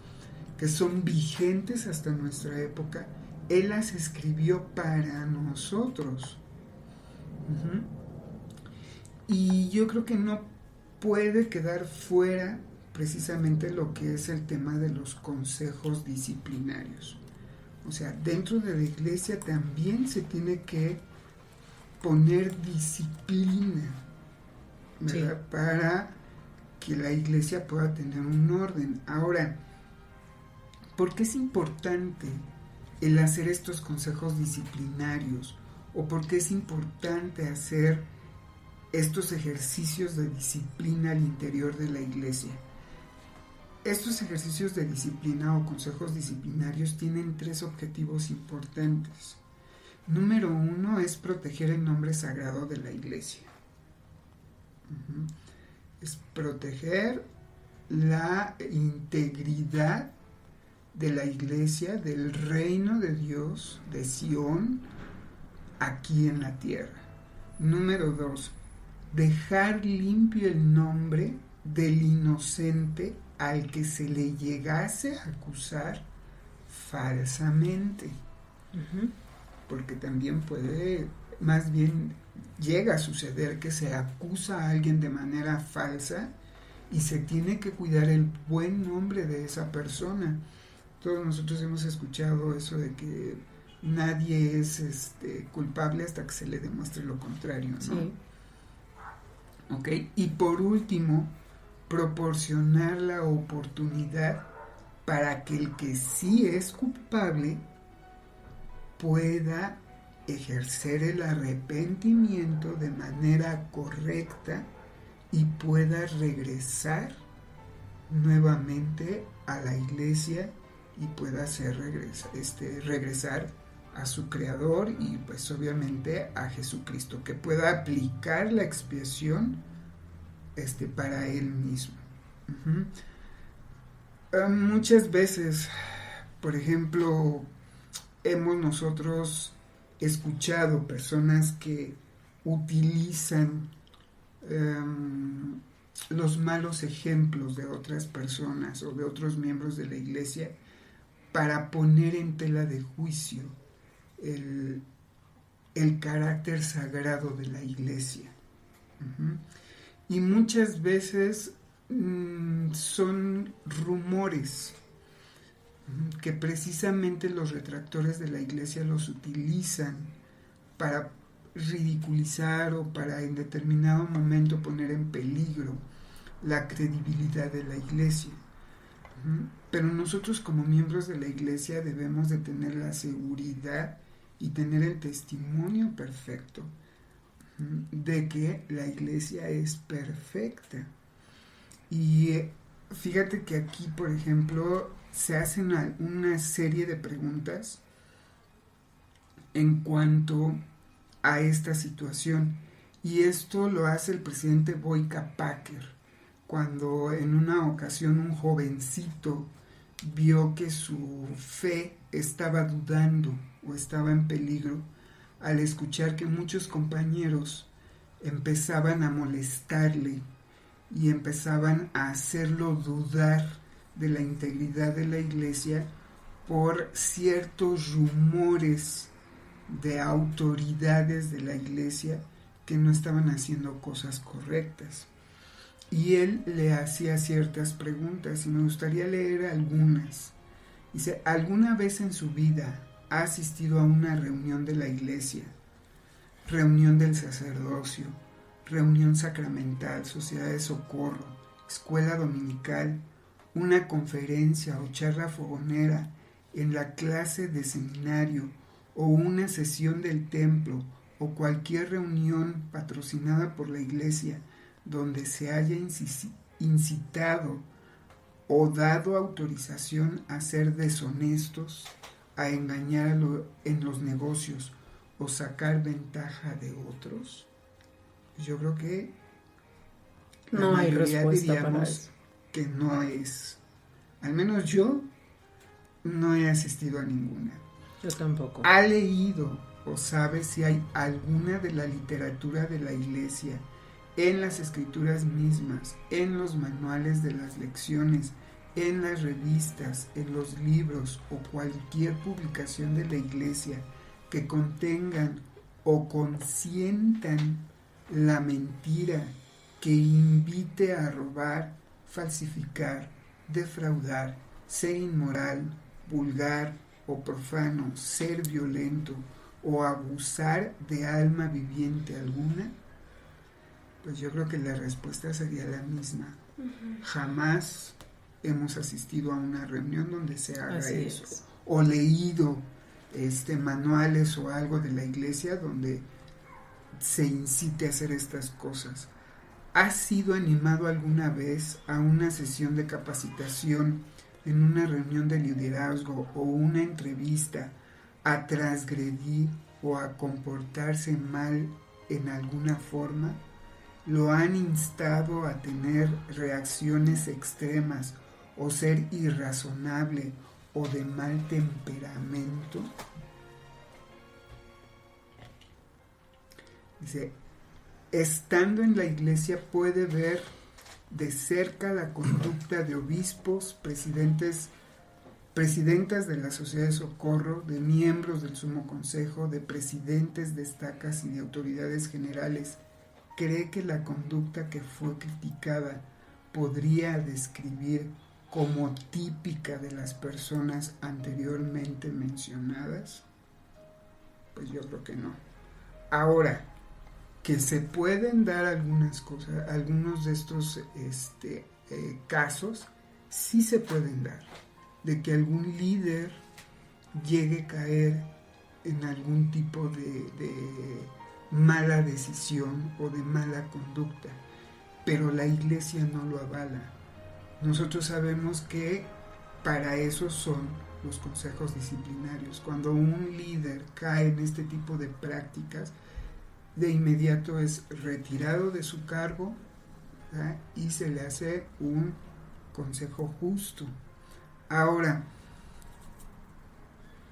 que son vigentes hasta nuestra época, él las escribió para nosotros. Y yo creo que no puede quedar fuera precisamente lo que es el tema de los consejos disciplinarios. O sea, dentro de la iglesia también se tiene que poner disciplina, ¿verdad? Sí. Para que la iglesia pueda tener un orden. Ahora, ¿por qué es importante el hacer estos consejos disciplinarios? ¿O por qué es importante hacer estos ejercicios de disciplina al interior de la iglesia? Estos ejercicios de disciplina o consejos disciplinarios tienen 3 objetivos importantes. Número 1 es proteger el nombre sagrado de la iglesia. Es proteger la integridad de la iglesia, del reino de Dios, de Sión, aquí en la tierra. Número 2, dejar limpio el nombre del inocente al que se le llegase a acusar falsamente. Porque también más bien llega a suceder que se acusa a alguien de manera falsa y se tiene que cuidar el buen nombre de esa persona. Todos nosotros hemos escuchado eso de que nadie es culpable hasta que se le demuestre lo contrario, ¿no? Sí. ¿Ok? Y por último, proporcionar la oportunidad para que el que sí es culpable pueda ejercer el arrepentimiento de manera correcta y pueda regresar nuevamente a la iglesia y pueda regresar a su Creador y pues obviamente a Jesucristo, que pueda aplicar la expiación para él mismo. Muchas veces, por ejemplo, hemos nosotros escuchado personas que utilizan los malos ejemplos de otras personas o de otros miembros de la iglesia para poner en tela de juicio el carácter sagrado de la iglesia. Y muchas veces son rumores que precisamente los retractores de la iglesia los utilizan para ridiculizar o para en determinado momento poner en peligro la credibilidad de la iglesia. Pero nosotros como miembros de la iglesia debemos de tener la seguridad y tener el testimonio perfecto de que la iglesia es perfecta. Y fíjate que aquí, por ejemplo, se hacen una serie de preguntas en cuanto a esta situación. Y esto lo hace el presidente Boyka Packer, cuando en una ocasión un jovencito vio que su fe estaba dudando o estaba en peligro al escuchar que muchos compañeros empezaban a molestarle y empezaban a hacerlo dudar de la integridad de la iglesia por ciertos rumores de autoridades de la iglesia que no estaban haciendo cosas correctas. Y él le hacía ciertas preguntas y me gustaría leer algunas. Dice, ¿alguna vez en su vida ha asistido a una reunión de la iglesia, reunión del sacerdocio, reunión sacramental, sociedad de socorro, escuela dominical, una conferencia o charla fogonera, en la clase de seminario o una sesión del templo o cualquier reunión patrocinada por la iglesia donde se haya incitado o dado autorización a ser deshonestos, a engañar en los negocios o sacar ventaja de otros? Yo creo que no hay respuesta para eso. Que no es. Al menos yo no he asistido a ninguna. Yo tampoco. ¿Ha leído o sabe si hay alguna de la literatura de la iglesia, en las escrituras mismas, en los manuales de las lecciones, en las revistas, en los libros o cualquier publicación de la iglesia que contengan o consientan la mentira, que invite a robar, falsificar, defraudar, ser inmoral, vulgar o profano, ser violento o abusar de alma viviente alguna? Pues yo creo que la respuesta sería la misma. Jamás hemos asistido a una reunión donde se haga eso. O leído manuales o algo de la iglesia donde se incite a hacer estas cosas. ¿Has sido animado alguna vez a una sesión de capacitación, en una reunión de liderazgo o una entrevista, a transgredir o a comportarse mal en alguna forma? ¿Lo han instado a tener reacciones extremas o ser irrazonable o de mal temperamento? Dice, estando en la iglesia puede ver de cerca la conducta de obispos, presidentas de la Sociedad de Socorro, de miembros del Sumo Consejo, de presidentes de estacas y de autoridades generales. ¿Cree que la conducta que fue criticada podría describir como típica de las personas anteriormente mencionadas? Pues yo creo que no. Ahora, que se pueden dar algunas cosas, algunos de estos casos, sí se pueden dar, de que algún líder llegue a caer en algún tipo de mala decisión o de mala conducta, pero la iglesia no lo avala. Nosotros sabemos que para eso son los consejos disciplinarios. Cuando un líder cae en este tipo de prácticas, de inmediato es retirado de su cargo, ¿verdad? Y se le hace un consejo justo. Ahora,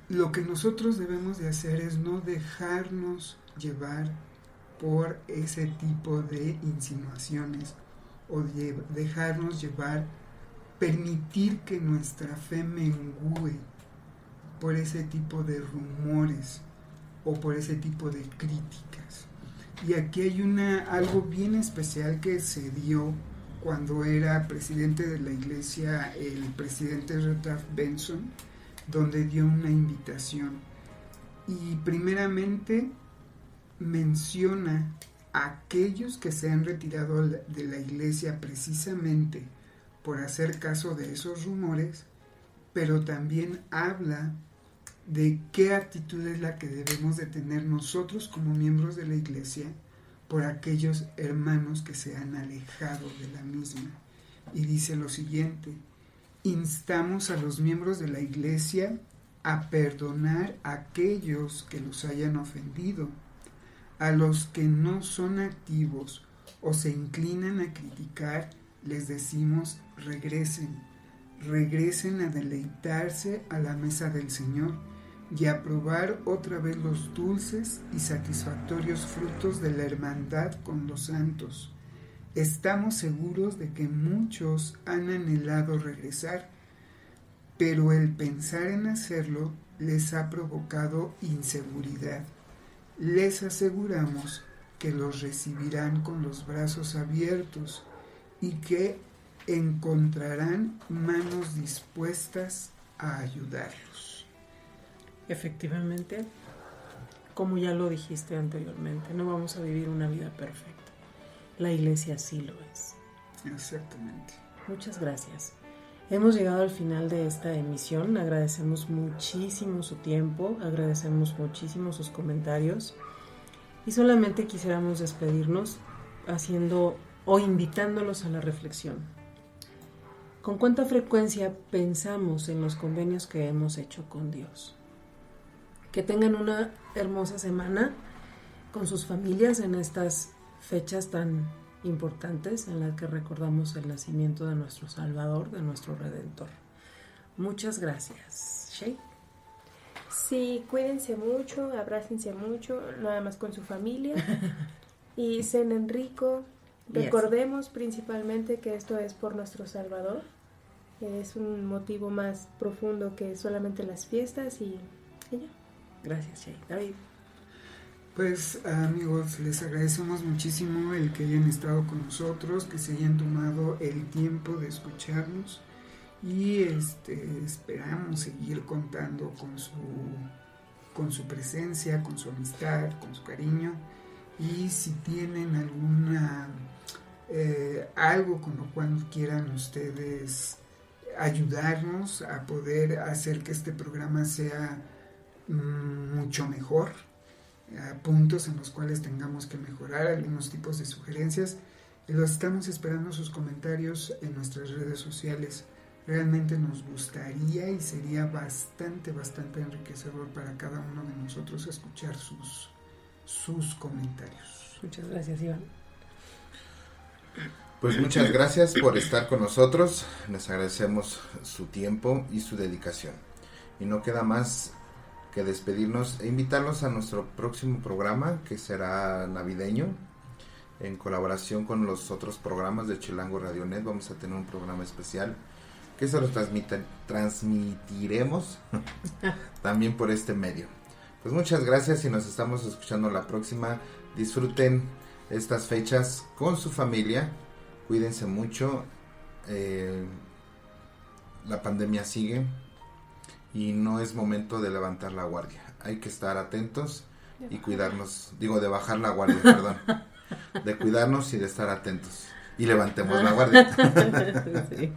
lo que nosotros debemos de hacer es no dejarnos llevar por ese tipo de insinuaciones o dejarnos llevar, permitir que nuestra fe mengue por ese tipo de rumores o por ese tipo de críticas. Y aquí hay algo bien especial que se dio cuando era presidente de la iglesia, el presidente Rutherford Benson, donde dio una invitación. Y primeramente menciona a aquellos que se han retirado de la iglesia precisamente por hacer caso de esos rumores, pero también habla de qué actitud es la que debemos de tener nosotros como miembros de la iglesia por aquellos hermanos que se han alejado de la misma. Y dice lo siguiente: instamos a los miembros de la iglesia a perdonar a aquellos que los hayan ofendido. A los que no son activos o se inclinan a criticar, les decimos regresen a deleitarse a la mesa del Señor, y a probar otra vez los dulces y satisfactorios frutos de la hermandad con los santos. Estamos seguros de que muchos han anhelado regresar, pero el pensar en hacerlo les ha provocado inseguridad. Les aseguramos que los recibirán con los brazos abiertos y que encontrarán manos dispuestas a ayudarlos. Efectivamente, como ya lo dijiste anteriormente, no vamos a vivir una vida perfecta. La iglesia sí lo es. Exactamente. Muchas gracias. Hemos llegado al final de esta emisión. Agradecemos muchísimo su tiempo, agradecemos muchísimo sus comentarios y solamente quisiéramos despedirnos haciendo o invitándolos a la reflexión. ¿Con cuánta frecuencia pensamos en los convenios que hemos hecho con Dios? Que tengan una hermosa semana con sus familias en estas fechas tan importantes en las que recordamos el nacimiento de nuestro Salvador, de nuestro Redentor. Muchas gracias. Shay. Sí, cuídense mucho, abrácense mucho, nada más con su familia y cenen rico. Recordemos principalmente que esto es por nuestro Salvador. Es un motivo más profundo que solamente las fiestas y ya. Gracias, Shay. David. Pues amigos, les agradecemos muchísimo el que hayan estado con nosotros, que se hayan tomado el tiempo de escucharnos y esperamos seguir contando con su presencia, con su amistad, con su cariño, y si tienen alguna algo con lo cual quieran ustedes ayudarnos a poder hacer que este programa sea mucho mejor, puntos en los cuales tengamos que mejorar, algunos tipos de sugerencias, los estamos esperando sus comentarios en nuestras redes sociales. Realmente nos gustaría y sería bastante enriquecedor para cada uno de nosotros escuchar sus comentarios. Muchas gracias, Iván. Pues muchas gracias por estar con nosotros, les agradecemos su tiempo y su dedicación. Y no queda más que despedirnos e invitarlos a nuestro próximo programa, que será navideño, en colaboración con los otros programas de Chilango Radionet. Vamos a tener un programa especial que se lo transmitiremos también por este medio. Pues muchas gracias y nos estamos escuchando la próxima. Disfruten estas fechas con su familia, cuídense mucho, la pandemia sigue y no es momento de levantar la guardia, hay que estar atentos y cuidarnos, de bajar la guardia, perdón, de cuidarnos y de estar atentos y levantemos la guardia. Sí.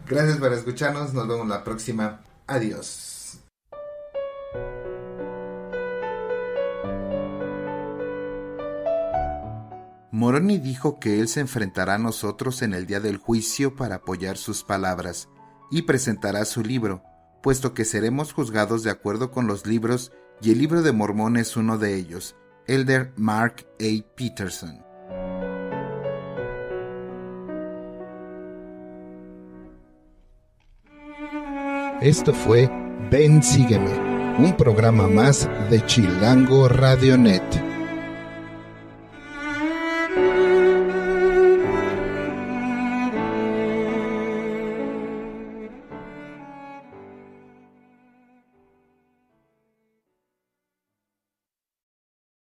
Gracias por escucharnos, nos vemos la próxima, adiós. Moroni dijo que él se enfrentará a nosotros en el día del juicio para apoyar sus palabras y presentará su libro, puesto que seremos juzgados de acuerdo con los libros y el libro de Mormón es uno de ellos. Elder Mark A. Peterson. Esto fue Ven Sígueme, un programa más de Chilango Radionet.